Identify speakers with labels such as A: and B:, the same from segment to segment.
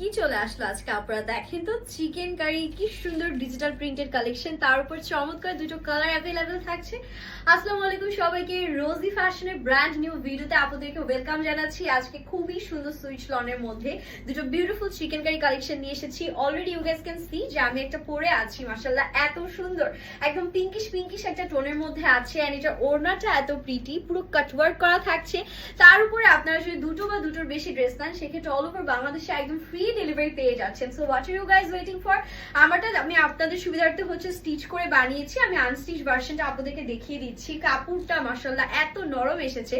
A: কি চলে আসলো আজকে আপনারা দেখেন তো চিকেন কারি কি সুন্দর ডিজিটাল প্রিন্টেড কালেকশন, তার উপর চমৎকার দুটো কালার অ্যাভেলেবেল থাকছে। আসসালামু আলাইকুম সবাইকে, রোজি ফ্যাশনের ব্র্যান্ড নিউ ভিডিওতে আপনাদেরকে ওয়েলকাম জানাচ্ছি। আজকে খুবই সুন্দর সুইচ লনের মধ্যে দুটো বিউটিফুল চিকেন কারি কালেকশন নিয়ে এসেছি। Already you guys can see যে আমি একটা পরে আছি, মাশাআল্লাহ এত সুন্দর একদম পিঙ্কিশ একটা টোনের মধ্যে আছে। এন্ড এটা ওড়নাটা এত প্রিটি, পুরো কাটওয়ার্ক করা থাকছে। তার উপরে আপনারা যদি দুটো বা দুটোর বেশি ড্রেস নেন সেক্ষেত্রে অল ওভার বাংলাদেশে একদম ফ্রি ডেলিভারি পেয়ে যাচ্ছেন। So what are you guys waiting for? আমারটা আমি আপনাদের সুবিধার্থে হচ্ছে স্টিচ করে বানিয়েছি। আমি আনস্টিচ ভার্সনটা আপনাদেরকে দেখিয়ে দিচ্ছি। কাপড়টা মাশাআল্লাহ এত নরম এসেছে,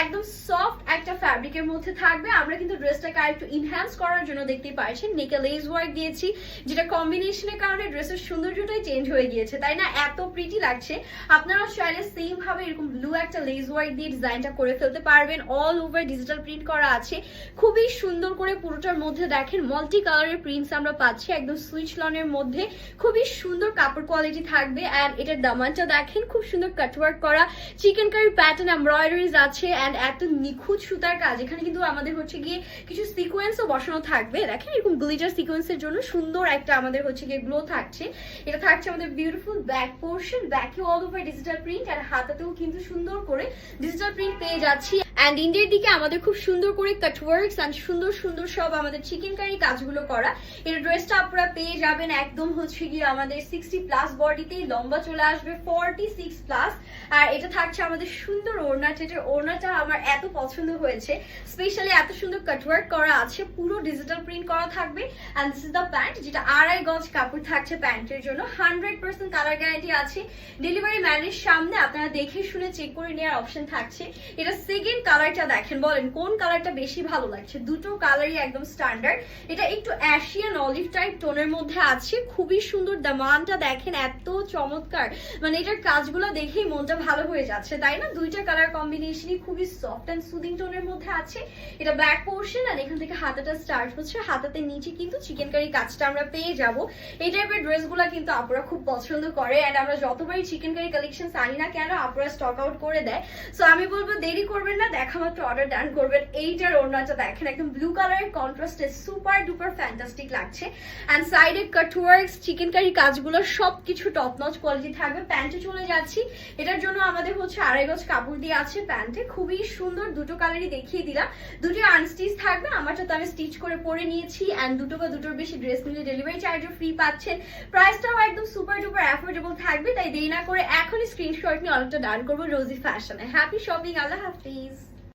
A: একদম সফট একটা ফ্যাব্রিকের মধ্যে থাকবে। আমরা কিন্তু ড্রেসটাকে আরেকটু ইনহ্যান্স করার জন্য দেখতেই পাচ্ছেন নেকে লেস ওয়ার্ক দিয়েছি, যেটা কম্বিনেশনের কারণে ড্রেসের সৌন্দর্যটাই চেঞ্জ হয়ে গিয়েছে, তাই না? এত প্রিটি লাগছে। আপনারা চাইলে সেম ভাবে এরকম ব্লু একটা লেস ওয়ার্ক দিয়ে ডিজাইনটা করে ফেলতে পারবেন। অল ওভার ডিজিটাল প্রিন্ট করা আছে, খুবই সুন্দর করে পুরোটার মধ্যে দেখেন মাল্টি কালারের প্রিন্টস আমরা পাচ্ছি একদম সুইচ লনের মধ্যে। খুবই সুন্দর কাপড় কোয়ালিটি থাকবে। এন্ড এটার দামানটা দেখেন, খুব সুন্দর কাটওয়ার্ক করা চিকেন কারি প্যাটার্ন এমব্রয়ডারিজ আছে। এন্ড এত নিখুঁত সুতার কাজ, এখানে কিন্তু আমাদের হচ্ছে গিয়ে কিছু সিকোয়েন্সও বসানো থাকবে। দেখেন এরকম গ্লিটার সিকোয়েন্সের জন্য সুন্দর একটা আমাদের হচ্ছে গিয়ে গ্লো থাকছে। এটা থাকছে আমাদের বিউটিফুল ব্যাক পোর্শন, ব্যাকে অল ওভার ডিজিটাল প্রিন্ট। আর হাতাতেও কিন্তু সুন্দর করে ডিজিটাল প্রিন্ট পেয়ে যাচ্ছি। এন্ড ইন্ডিয়ার দিকে আমাদের খুব সুন্দর করে কাটওয়ার্কস এন্ড সুন্দর সুন্দর সব আমাদের চিকেন কারি কাজগুলো করা। এর ড্রেসটা আপনারা পেয়ে যাবেন একদম হচ্ছে গিয়ে আমাদের 60+ বডিতেই, লম্বা চলে আসবে 46+। আর এটা থাকছে আমাদের সুন্দর ওড়নাটা। এটার ওড়নাটা আমার এত পছন্দ হয়েছে, স্পেশালি এত সুন্দর কাটওয়ার্ক করা আছে, পুরো ডিজিটাল প্রিন্ট করা থাকবে। And this is the pant, যেটা 2.5 গজ কাপড় থাকছে প্যান্টের জন্য। 100% কালার গ্যারান্টি আছে। ডেলিভারি ম্যানের সামনে আপনারা দেখে শুনে চেক করে নেওয়ার অপশন থাকছে। এটা সেকেন্ড কালারটা দেখেন, বলেন কোন কালারটা বেশি ভালো লাগছে? দুটো কালারই একদম স্ট্যান্ডার্ড। এটা একটু অ্যাশিয়ান অলিভ টাইপ টোনের মধ্যে আছে, খুবই সুন্দর। দামানটা দেখেন এত চমৎকার, মানে এটার কাজগুলো দেখেই মনটা ভালো হয়ে যাচ্ছে, তাই না? দুইটা কালার কম্বিনেশনই খুবই সফট এন্ড সুদিং টোনের মধ্যে আছে। এটা ব্যাক পোর্শন আর এখান থেকে হাতাটা স্টার্ট হচ্ছে। হাতাতে নিচে কিন্তু চিকেন কারি কাজটা আমরা পেয়ে যাব। এই টাইপের ড্রেসগুলো কিন্তু আপুরা খুব পছন্দ করে। এন্ড আমরা যতবারই চিকেন কারি কালেকশন আনি না কেন আপুরা স্টক আউট করে দেয়। সো আমি বলবো দেরি করবেন না, দেখা মাত্র অর্ডার ডান করবেন। এইটার ওড়নাটা দেখেন একদম ব্লু কালারের কন্ট্রাস্টে সুপার ডুপার ফ্যান্টাস্টিক লাগছে। এন্ড সাইডে কাটওয়ার্কস চিকেন কারি কাজগুলো সবকিছু টপ নচ কোয়ালিটি থাকবে। প্যান্টে চলে যাচ্ছি। এটার জন্য আমাদের হচ্ছে 2.5 গজ কাপড় দিয়ে আছে প্যান্টে, খুবই সুন্দর। দুটো কালারই দেখিয়ে দিলাম, দুটো আনস্টিচ থাকবে। আমারটা তো আমি স্টিচ করে পরে নিয়েছি। এন্ড দুটো বা দুটোর বেশি ড্রেস নিলে ডেলিভারি চার্জও ফ্রি পাচ্ছেন। প্রাইসটাও একদম সুপার ডুপার অ্যাফোর্ডেবল থাকবে। তাই দেরি না করে এখনই স্ক্রিনশট নিয়ে অনেকটা ডান করবো রোজি ফ্যাশনে। হ্যাপি শপিং, আল্লাহ হাফিজ।